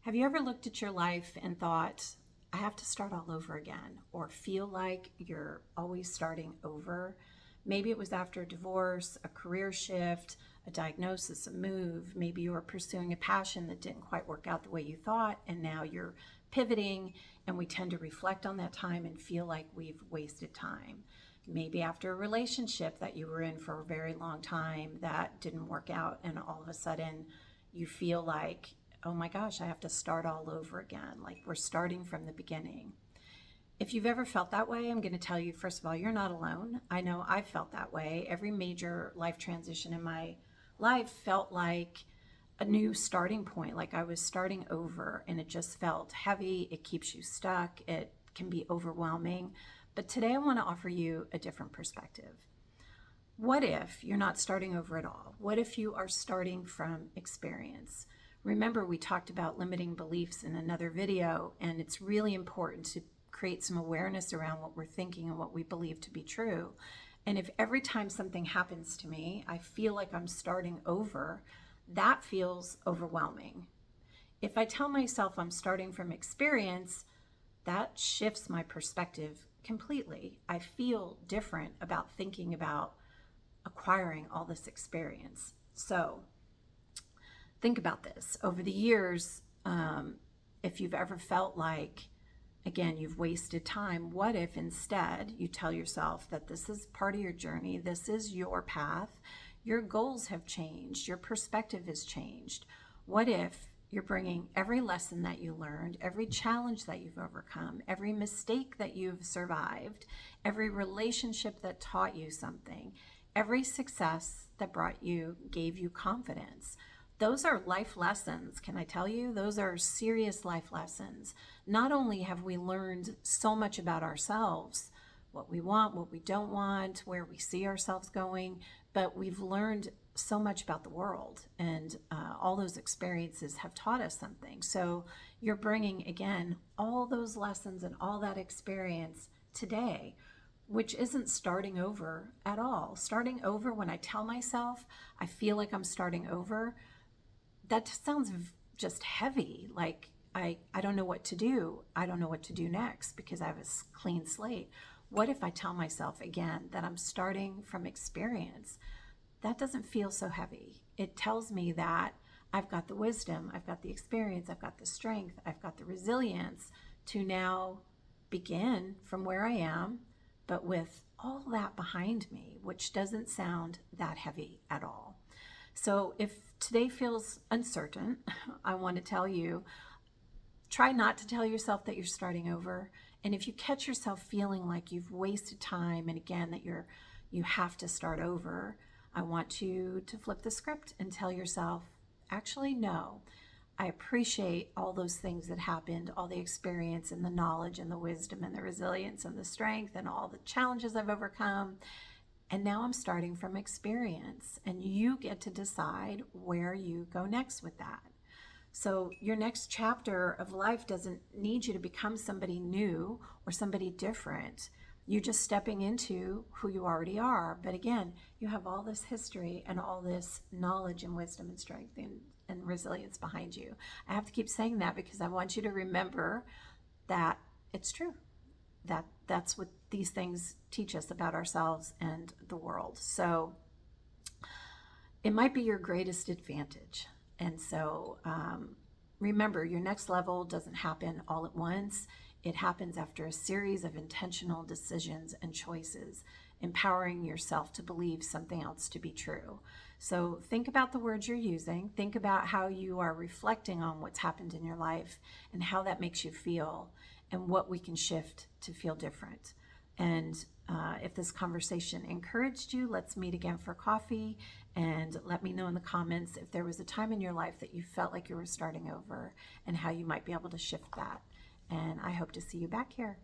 Have you ever looked at your life and thought, I have to start all over again, or feel like you're always starting over? Maybe it was after a divorce, a career shift, a diagnosis, a move. Maybe you were pursuing a passion that didn't quite work out the way you thought, and now you're pivoting, and we tend to reflect on that time and feel like we've wasted time. Maybe after a relationship that you were in for a very long time that didn't work out, and all of a sudden you feel like, oh my gosh, I have to start all over again. Like we're starting from the beginning. If you've ever felt that way, I'm going to tell you, first of all, you're not alone. I know I've felt that way. Every major life transition in my life felt like a new starting point, like I was starting over, and it just felt heavy. It keeps you stuck. It can be overwhelming. But today I want to offer you a different perspective. What if you're not starting over at all? What if you are starting from experience? Remember, we talked about limiting beliefs in another video, and it's really important to create some awareness around what we're thinking and what we believe to be true. And if every time something happens to me, I feel like I'm starting over, that feels overwhelming. If I tell myself I'm starting from experience, that shifts my perspective completely. I feel different about thinking about acquiring all this experience. So think about this. Over the years, if you've ever felt like, again, you've wasted time, what if instead you tell yourself that this is part of your journey, this is your path, your goals have changed, your perspective has changed? What if you're bringing every lesson that you learned, every challenge that you've overcome, every mistake that you've survived, every relationship that taught you something, every success that gave you confidence? Those are life lessons, can I tell you? Those are serious life lessons. Not only have we learned so much about ourselves, what we want, what we don't want, where we see ourselves going, but we've learned so much about the world, and all those experiences have taught us something. So you're bringing, again, all those lessons and all that experience today, which isn't starting over at all. Starting over, when I tell myself I feel like I'm starting over, that sounds just heavy. Like I don't know what to do. I don't know what to do next because I have a clean slate. What if I tell myself again that I'm starting from experience? That doesn't feel so heavy. It tells me that I've got the wisdom, I've got the experience, I've got the strength, I've got the resilience to now begin from where I am, but with all that behind me, which doesn't sound that heavy at all. So if today feels uncertain, I want to tell you, try not to tell yourself that you're starting over. And if you catch yourself feeling like you've wasted time, and again, that you have to start over, I want you to flip the script and tell yourself, actually, no. I appreciate all those things that happened, all the experience and the knowledge and the wisdom and the resilience and the strength and all the challenges I've overcome. And now I'm starting from experience, and you get to decide where you go next with that. So your next chapter of life doesn't need you to become somebody new or somebody different. You're just stepping into who you already are. But again, you have all this history and all this knowledge and wisdom and strength and resilience behind you. I have to keep saying that because I want you to remember that it's true. That's what these things teach us about ourselves and the world. So it might be your greatest advantage. And so remember, your next level doesn't happen all at once. It happens after a series of intentional decisions and choices, empowering yourself to believe something else to be true. So think about the words you're using. Think about how you are reflecting on what's happened in your life and how that makes you feel, and what we can shift to feel different. And if this conversation encouraged you, let's meet again for coffee, and let me know in the comments if there was a time in your life that you felt like you were starting over and how you might be able to shift that. And I hope to see you back here.